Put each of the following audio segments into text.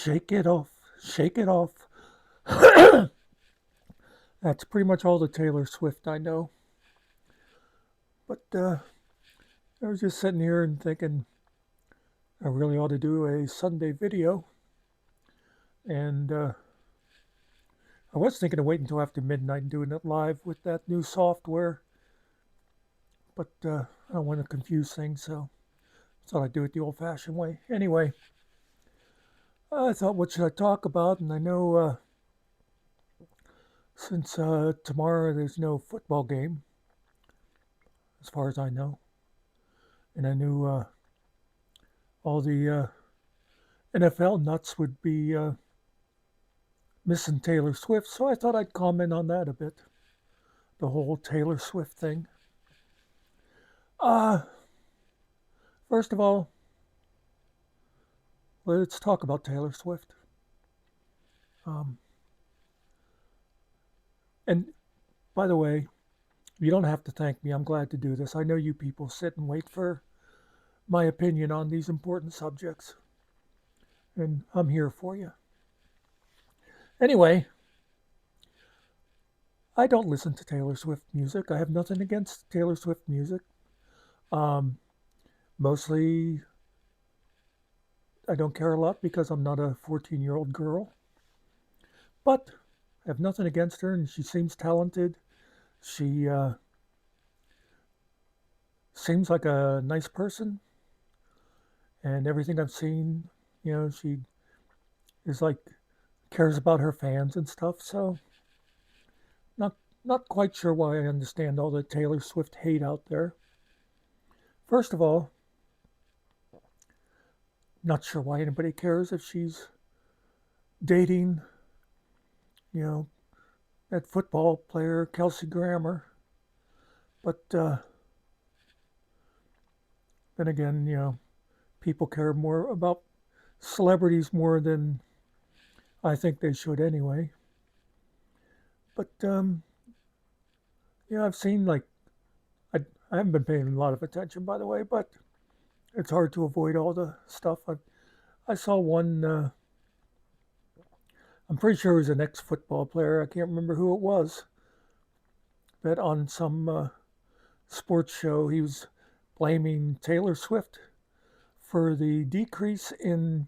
Shake it off, shake it off. That's pretty much all the Taylor Swift I know. But I was just sitting here and thinking I really ought to do a Sunday video. And I was thinking of waiting until after midnight and doing it live with that new software. But I don't want to confuse things, so I thought I'd do it the old fashioned way. Anyway, I thought, what should I talk about? And I know since tomorrow there's no football game, as far as I know. And I knew all the NFL nuts would be missing Taylor Swift, so I thought I'd comment on that a bit. The whole Taylor Swift thing. Uh, First of all, let's talk about Taylor Swift. Um, and by the way, you don't have to thank me. I'm glad to do this. I know you people sit and wait for my opinion on these important subjects, and I'm here for you. Anyway, I don't listen to Taylor Swift music. I have nothing against Taylor Swift music. Um, Mostly, I don't care a lot because I'm not a 14-year-old girl. But I have nothing against her, and she seems talented. She seems like a nice person, and everything I've seen, she is like cares about her fans and stuff. So not not quite sure why I understand all the Taylor Swift hate out there. First of all, not sure why anybody cares if she's dating, you know, that football player Kelsey Grammer. But then again, people care more about celebrities more than I think they should anyway. But I've seen I, I haven't been paying a lot of attention, by the way, but it's hard to avoid all the stuff. I saw one. I'm pretty sure it was an ex-football player. I can't remember who it was. But on some sports show, he was blaming Taylor Swift for the decrease in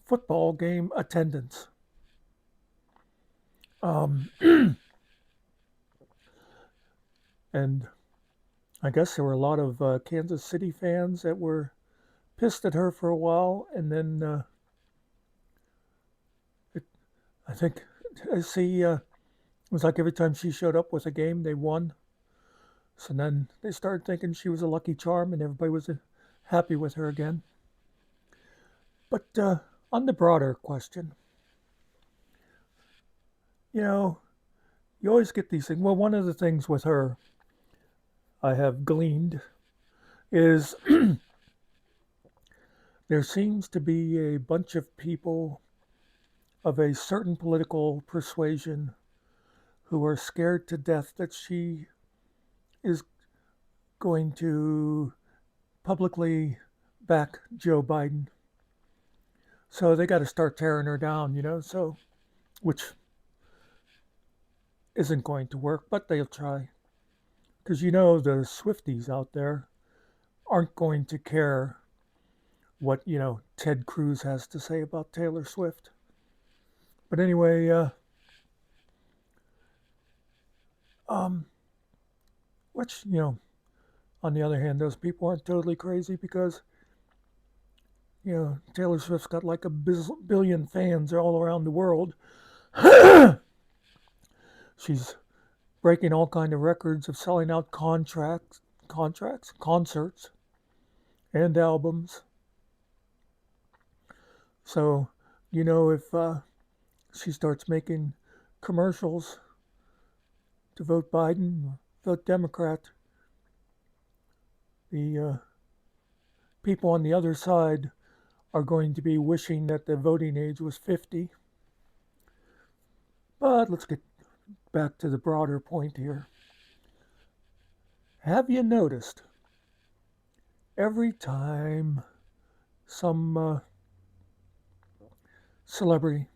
football game attendance. Um, and I guess there were a lot of Kansas City fans that were pissed at her for a while, and then I think it was like every time she showed up with a game, they won. So then they started thinking she was a lucky charm, and everybody was happy with her again. But on the broader question, you know, you always get these things. Well, one of the things with her I have gleaned is there seems to be a bunch of people of a certain political persuasion who are scared to death that she is going to publicly back Joe Biden. So they got to start tearing her down, so which isn't going to work, but they'll try. Because the Swifties out there aren't going to care what, Ted Cruz has to say about Taylor Swift. But anyway, um, which, on the other hand, those people aren't totally crazy because, Taylor Swift's got like a billion fans all around the world. She's breaking all kind of records of selling out concerts, and albums. So, if she starts making commercials to vote Biden or vote Democrat, the people on the other side are going to be wishing that the voting age was 50. But let's get back to the broader point here. Have you noticed every time some celebrity,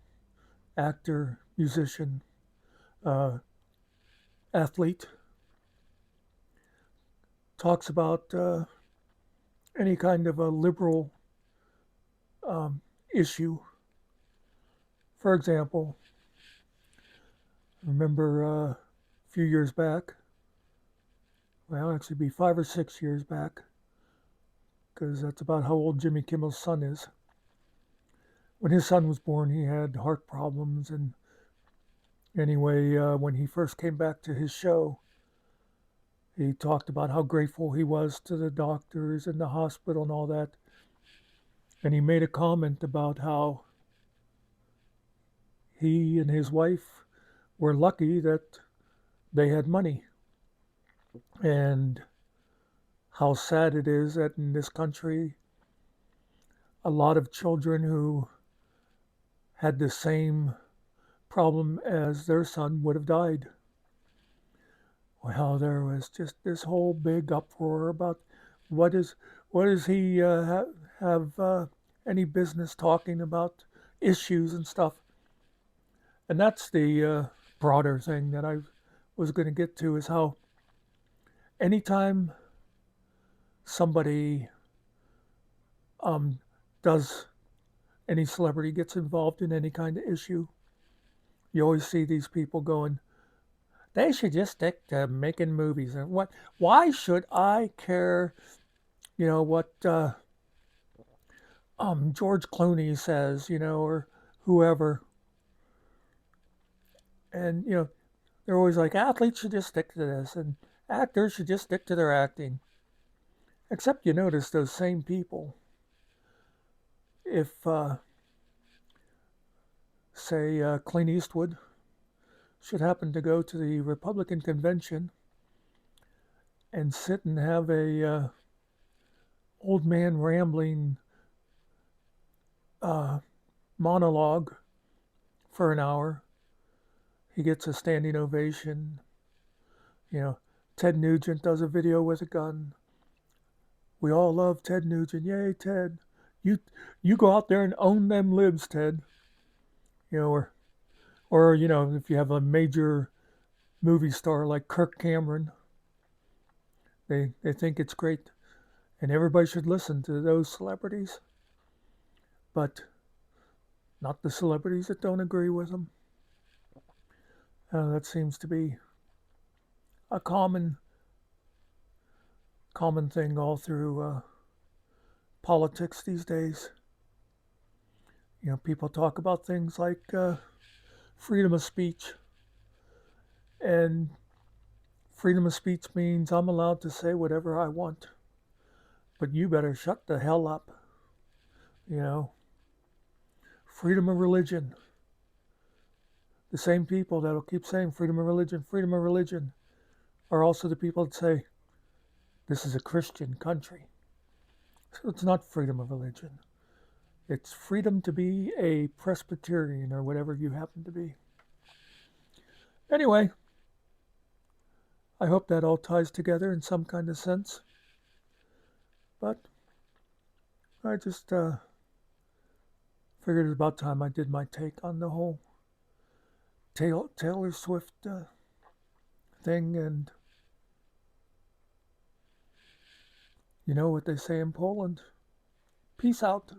actor, musician, uh, athlete, talks about any kind of a liberal um, issue. For example, remember a few years back, well, actually be 5 or 6 years back, because that's about how old Jimmy Kimmel's son is. When his son was born, he had heart problems, and anyway, when he first came back to his show, he talked about how grateful he was to the doctors and the hospital and all that. And he made a comment about how he and his wife were lucky that they had money, and how sad it is that in this country, a lot of children who had the same problem as their son would have died. Well, there was just this whole big uproar about what is what does he have any business talking about issues and stuff. And that's the broader thing that I was going to get to, is how anytime somebody um, does, any celebrity gets involved in any kind of issue, you always see these people going, they should just stick to making movies. And what? Why should I care? You know what George Clooney says, or whoever. And they're always like, athletes should just stick to this, and actors should just stick to their acting. Except you notice those same people, if say Clint Eastwood should happen to go to the Republican convention and sit and have a old man rambling monologue for an hour, he gets a standing ovation. Ted Nugent does a video with a gun. We all love Ted Nugent. Yay, Ted! You go out there and own them libs, Ted. Or if you have a major movie star like Kirk Cameron, they think it's great, and everybody should listen to those celebrities, but not the celebrities that don't agree with them. That seems to be a common thing all through politics these days. People talk about things like freedom of speech, and freedom of speech means I'm allowed to say whatever I want, but you better shut the hell up. Freedom of religion. The same people that'll keep saying freedom of religion, are also the people that say this is a Christian country. So it's not freedom of religion. It's freedom to be a Presbyterian or whatever you happen to be. Anyway, I hope that all ties together in some kind of sense. But I just figured it was about time I did my take on the whole Taylor Swift thing. And you know what they say in Poland? Peace out.